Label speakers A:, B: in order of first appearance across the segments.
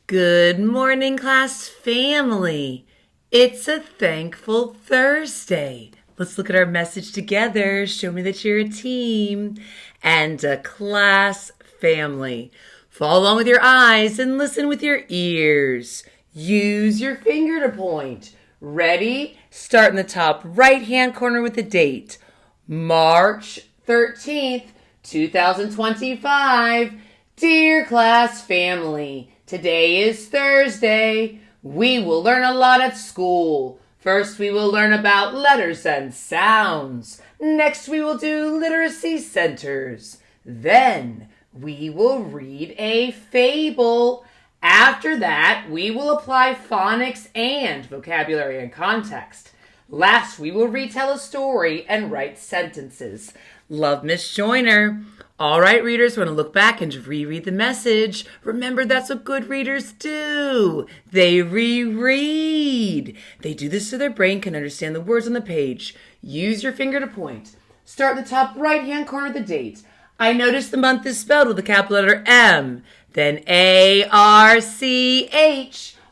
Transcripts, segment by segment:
A: Good morning, class family. It's a thankful Thursday. Let's look at our message together. Show me that you're a team and a class family. Follow along with your eyes and listen with your ears. Use your finger to point. Ready? Start in the top right-hand corner with the date. March 13th, 2025. Dear class family, today is Thursday. We will learn a lot at school. First, we will learn about letters and sounds. Next, we will do literacy centers. Then, we will read a fable. After that, we will apply phonics and vocabulary and context. Last, we will retell a story and write sentences. Love, Miss Joyner. All right, readers, we're going to look back and reread the message. Remember, that's what good readers do. They reread. They do this so their brain can understand the words on the page. Use your finger to point. Start in the top right-hand corner of the date. I notice the month is spelled with the capital letter M. Then A-R-C-H.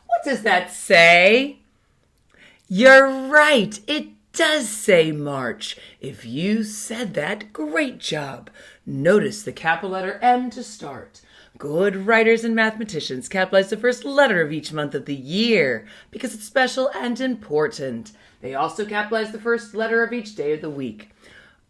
A: What does that say? You're right. It does say March. If you said that, great job. Notice the capital letter M to start. Good writers and mathematicians capitalize the first letter of each month of the year because it's special and important. They also capitalize the first letter of each day of the week.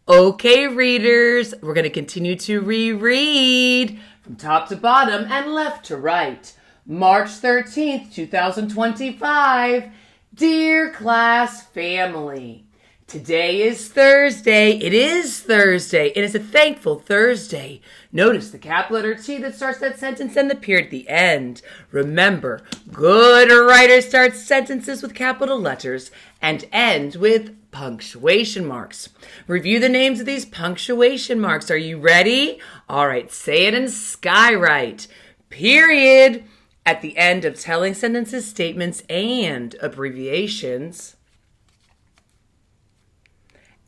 A: Okay, readers, we're going to continue to reread from top to bottom and left to right. March 13th, 2025. Dear class family, today is Thursday. It is Thursday, and it's a thankful Thursday. Notice the capital letter T that starts that sentence and the period at the end. Remember, good writers start sentences with capital letters and end with punctuation marks. Review the names of these punctuation marks. Are you ready? All right, say it in skywrite. Period. At the end of telling sentences, statements, and abbreviations.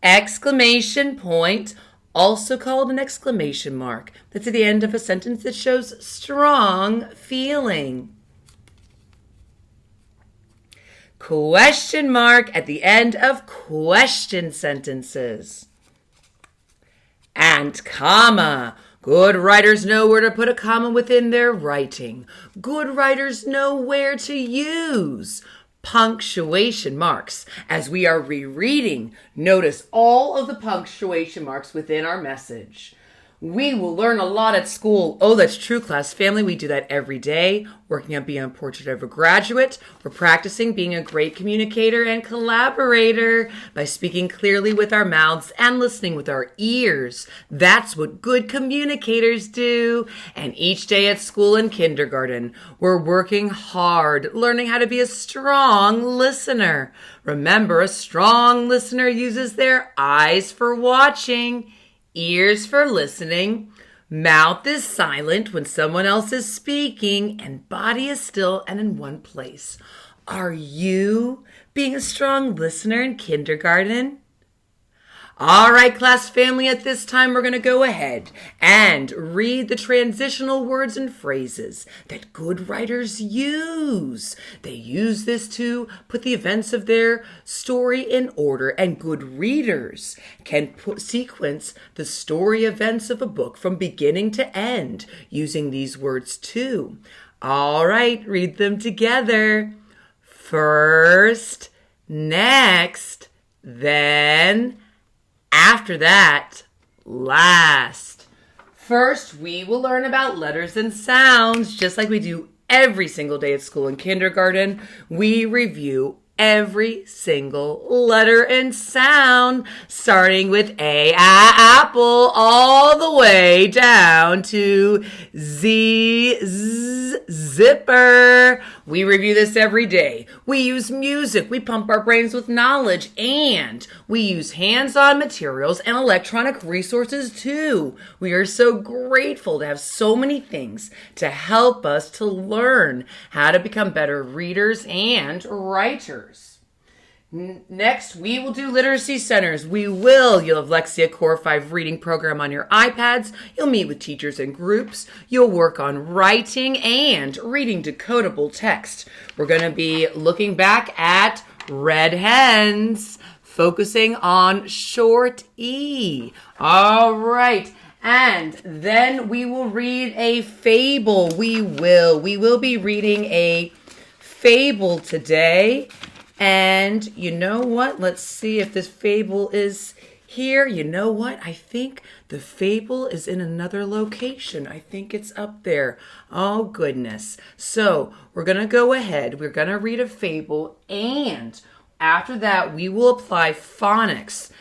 A: Exclamation point, also called an exclamation mark. That's at the end of a sentence that shows strong feeling. Question mark at the end of question sentences. And comma. Good writers know where to put a comma within their writing. Good writers know where to use punctuation marks. As we are rereading, notice all of the punctuation marks within our message. We will learn a lot at school. Oh, that's true, class family. We do that every day. Working on being a portrait of a graduate. We're practicing being a great communicator and collaborator by speaking clearly with our mouths and listening with our ears. That's what good communicators do. And each day at school and kindergarten, we're working hard, learning how to be a strong listener. Remember, a strong listener uses their eyes for watching, ears for listening, mouth is silent when someone else is speaking, and body is still and in one place. Are you being a strong listener in kindergarten? All right, class family, at this time we're going to go ahead and read the transitional words and phrases that good writers use. They use this to put the events of their story in order, and good readers can sequence the story events of a book from beginning to end using these words too. All right, read them together. First, next, then, after that, last. First, we will learn about letters and sounds. Just like we do every single day at school and kindergarten, we review every single letter and sound, starting with A, apple, all the way down to Z, zipper. We review this every day. We use music, we pump our brains with knowledge, and we use hands-on materials and electronic resources too. We are so grateful to have so many things to help us to learn how to become better readers and writers. Next, we will do literacy centers. You'll have Lexia Core 5 reading program on your iPads. You'll meet with teachers in groups. You'll work on writing and reading decodable text. We're going to be looking back at red hens, focusing on short E. All right. And then we will read a fable. We will be reading a fable today. And you know what? Let's see if this fable is here. You know what? I think the fable is in another location. I think it's up there. Oh, goodness. So we're going to go ahead. We're going to read a fable. And after that, we will apply phonics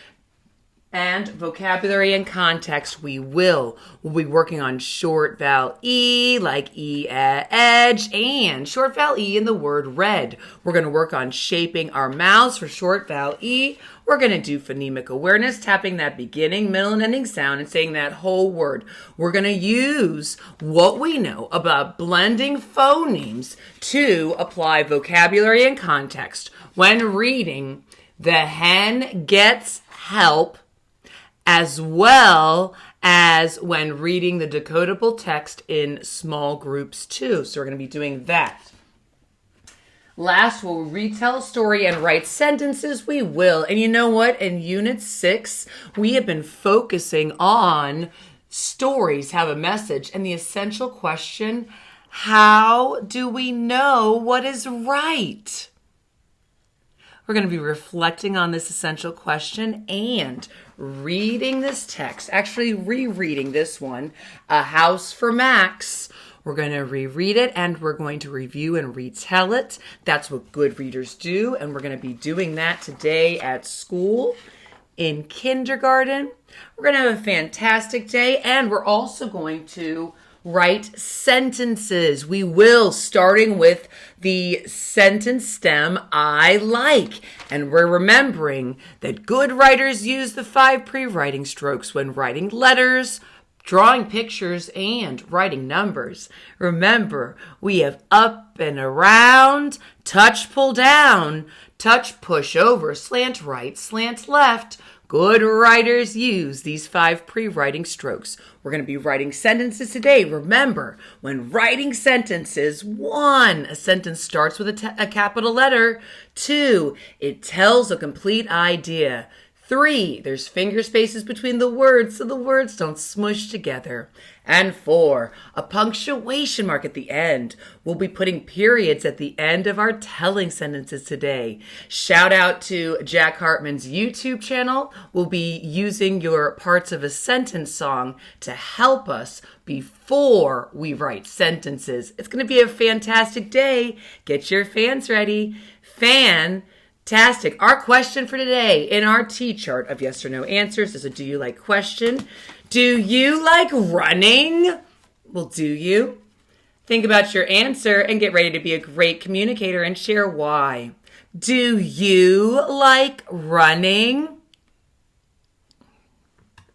A: and vocabulary and context. We'll be working on short vowel E, like E edge, and short vowel E in the word red. We're going to work on shaping our mouths for short vowel E. We're going to do phonemic awareness, tapping that beginning, middle, and ending sound and saying that whole word. We're going to use what we know about blending phonemes to apply vocabulary and context. When reading, the hen gets help, as well as when reading the decodable text in small groups too. So we're going to be doing that. Last, we'll retell a story and write sentences. We will. And you know what? In Unit 6, we have been focusing on stories have a message. And the essential question, how do we know what is right? We're going to be reflecting on this essential question and reading this text, actually rereading this one, A House for Max. We're going to reread it and we're going to review and retell it. That's what good readers do, and we're going to be doing that today at school in kindergarten. We're going to have a fantastic day, and we're also going to write sentences. We will, starting with the sentence stem, I like. And we're remembering that good writers use the 5 pre-writing strokes when writing letters, drawing pictures, and writing numbers. Remember, we have up and around, touch, pull down, touch, push over, slant right, slant left. Good writers use these 5 pre-writing strokes. We're going to be writing sentences today. Remember, when writing sentences, 1, a sentence starts with a capital letter. 2, it tells a complete idea. 3, there's finger spaces between the words so the words don't smush together. And 4, a punctuation mark at the end. We'll be putting periods at the end of our telling sentences today. Shout out to Jack Hartman's YouTube channel. We'll be using your parts of a sentence song to help us before we write sentences. It's going to be a fantastic day. Get your fans ready. Fantastic. Our question for today in our T-chart of yes or no answers is a do you like question. Do you like running? Well, do you? Think about your answer and get ready to be a great communicator and share why. Do you like running?